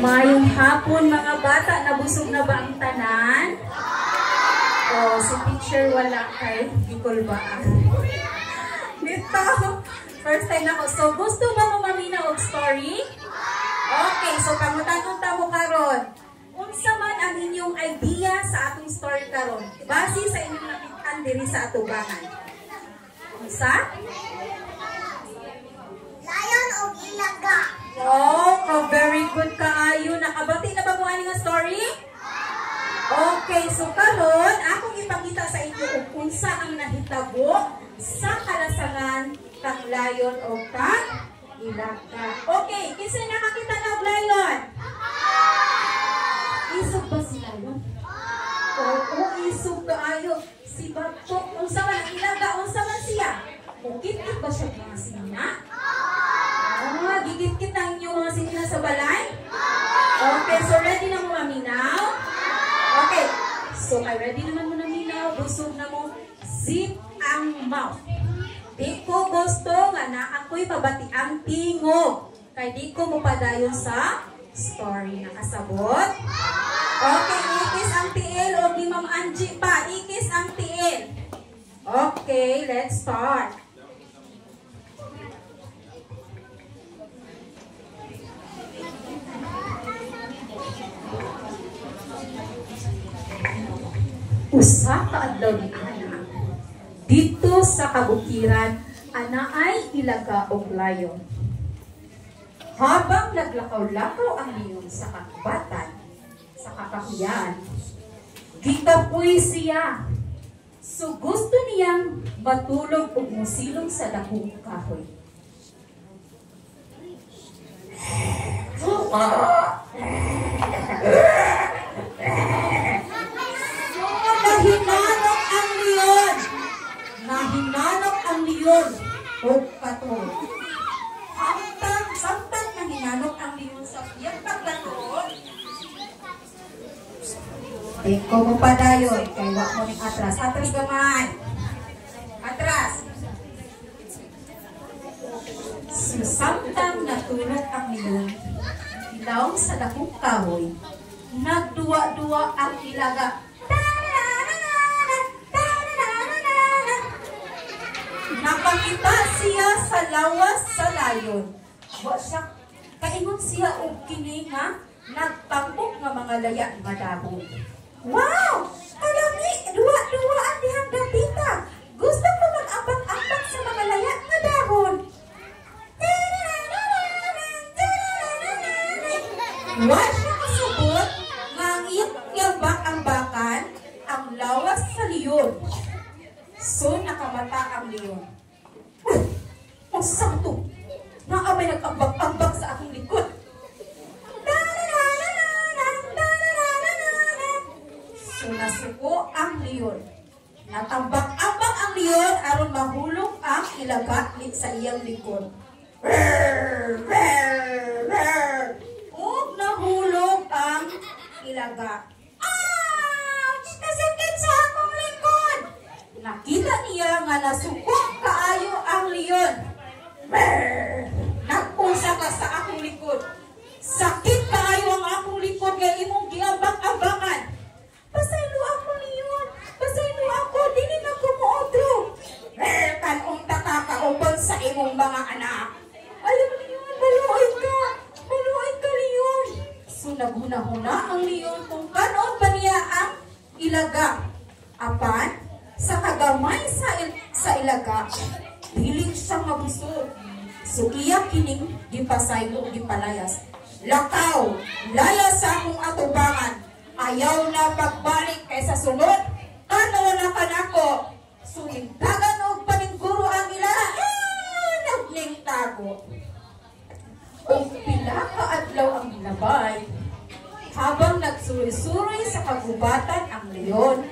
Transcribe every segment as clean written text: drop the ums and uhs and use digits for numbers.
Mayong hapon mga bata, nabusog na ba ang tanan? O, si teacher wala kay Gikol ba? Dito, first time ako. So, gusto ba mo mamina og story? Okay, so pangutanong tamo karon. Unsa man ang inyong idea sa atong story karon? Base sa inyong nakita diri sa atubangan. Unsa? Lion o ilaga. Oh, very good kaayo. Nakabati na ba mo ani nga story? Okay, so karon akong ipakita sa inyo kung unsa ang nahitabo sa kalasangan kang lion o kang ilaga. Okay, kinsa nakakita na og lion? Isog ba si lion? Oo, isog kaayo. Si Bato, unsa man ang ilaga, unsa man siya? Kit-kit ba siya mga sina? Gigit-kit ang inyong mga sina sa balay? Okay, so ready na mo maminaw? Okay, so ay ready naman mo na minaw, busog na mo, zip ang mouth. Di ko gusto nga na ako'y pabati ang tingog. Kaya di ko mo padayon sa story. Nakasabot? Okay, ikis ang tiil o ni Ma'am Angie pa. Ikis ang tiil. Okay, let's start. Usa ka adlaw ni ana. Dito sa kabukiran, ana ay ilaga og layon. Habang naglakaw-lakaw ang liyon sa kakbatan, sa kakahuyan, gikapoy siya. So gusto niyang matulog o musilong sa dakong kahoy. Nahinanok ang leon. Nahinanok ang leon. O katulog. Samtang nahinanok ang leon sa iyang paglatod. Di ko mo padayon. Kaya wak mo ning atras. Atras gamay. Atras. Samtang natulog ang leon, ilawang sa dakong kahoy, nagduwa-duwa ang ilaga. Napakita siya sa lawas sa layon. Wa siya kaingon siya og kini nga nagtambok nga mga laya nga dahon. Wow! Kalami, duwa-duwa ang dihang dapita. Gusto ko mag-ambak-ambak sa mga laya nga dahon. Wa siya kasubot nga ang bak-ambakan ang lawas sa leon. So, nakamata ang leon. Ang sakto! Nakamay nag-ambak-ambak sa akong likod. So, nasuko ang leon. Natambak-ambak ang leon aron mahulog ang ilaga sa iyang likod. Ug nahulog ang ilaga. Nasakit sa akong likod! Nakita niya nga nasuko kaayo ang leon. Nagpusa ka sa akong likod. Sakit kaayo ang akong likod kaya imong giambak-ambakan. Pasaylo ako leon. Pasaylo ako. Dili na ko mootro. Kanong takakaupon sa imong mga anak. Ayaw leon. Baluoy ka. Baluoy ka leon. So naghuna-huna ang leon kung kanon pa niya ang ilaga. Apan, sa kagamay sa ilaga, hiling siyang mabusog. So iya kining gipasaylo gipalayas. Lakaw, layas sa akong atubangan. Ayaw na pagbalik kaysa sunod. Ano na kanako? So nagdagan og paningguro ang ilaga. Nagning tago. Kung pila ka adlaw ang labay, habang nagsuroy-suroy sa kagubatan ang leon,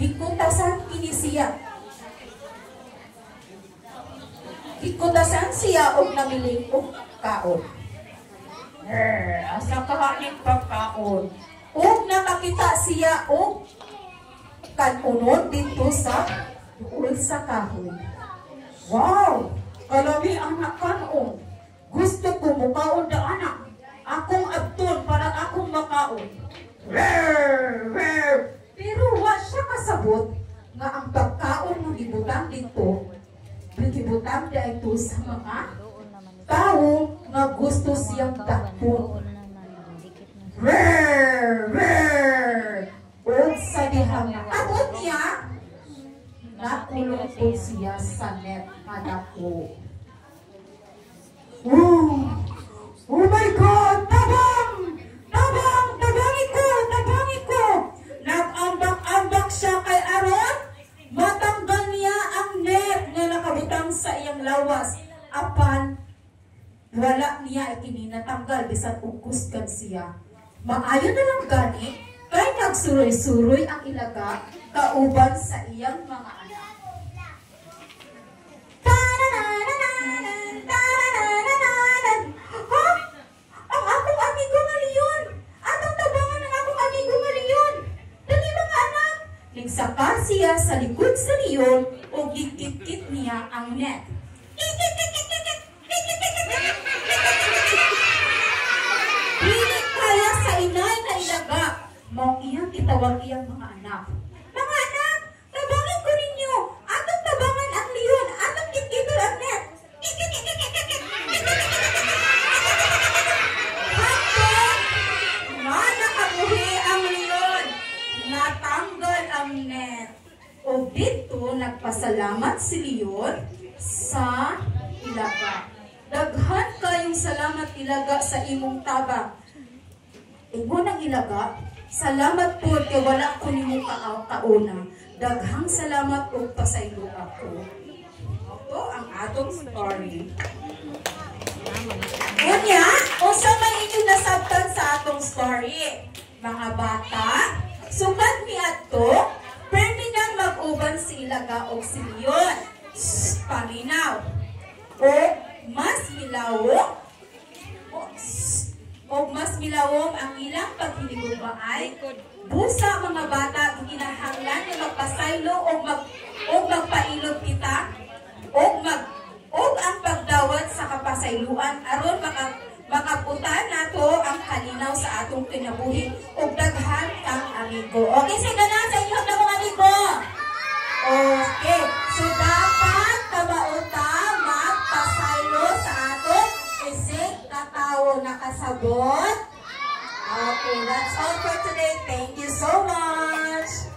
gikutasan kini siya. Gikutasan siya og namiling og kaon. Asa ka haning pagkaon? Og nakakita siya og kanunod dito sa duol sa kahoy. Wow! Kalami anak kanon. Gusto ko mukaon da anak. Ako pagkaon. Pero wa siya kasabot nga ang pagkaon nga gibutang dito, gibutang dito sa mga tao nga gusto siyang takpon. O sa dihang abot niya, nakulong po siya sa net nga dako. Oh my God! Tabang! Tabang! Tabangin ko! Nag-ambak-ambak siya kay Aaron. Matanggal niya ang net na nakabutang sa iyang lawas. Apan, wala niya ikininatanggal bisan ugkusgan siya. Maayo na lang gani, kay nagsuroy-suroy ang ilaga kauban sa iyang mga anak. Ha? Ang akong amigo nga Leon! Atong tabangan ng akong amigo nga Leon! Dali mga anak! Nagsaka siya sa likod sa Leon o gigit-git niya ang net. Dili kaya sa inay na ilaga, mong iyang kitawag iyang mga anak. Mga anak, tabangin ko ninyo! Atong tabangan ang Leon! Atong gitgitol ang net! Hanggang nga nakabuhi ang Leon, natanggal ang net. O dito, nagpasalamat si Leon sa ilaga. Daghan kayong salamat ilaga sa imong tabang. Ingon ang ilaga, salamat po kay wala ko nimo kauna. Daghang salamat o pasaylo ako. Ito ang atong story. Unya, unsa may inyong nasabtan sa atong story? Mga bata, sukat ni ato, permi nang mag-uban si ilaga o si Leon. Paminaw. O mas milawong ang ilang paghinigugmaay. Busa mga bata ginahanglan nga magpasaylo o magpailog kita o ang pagdawat sa kapasayloan aron makaputan nato ang kalinaw sa atong kinabuhi ug daghan kang amigo. Okay, sige na sa inyo na mga amigo. Okay, so dapat kabauta magpasaylo sa atong isig katawo nakasabot. Okay, that's all for today. Thank you so much.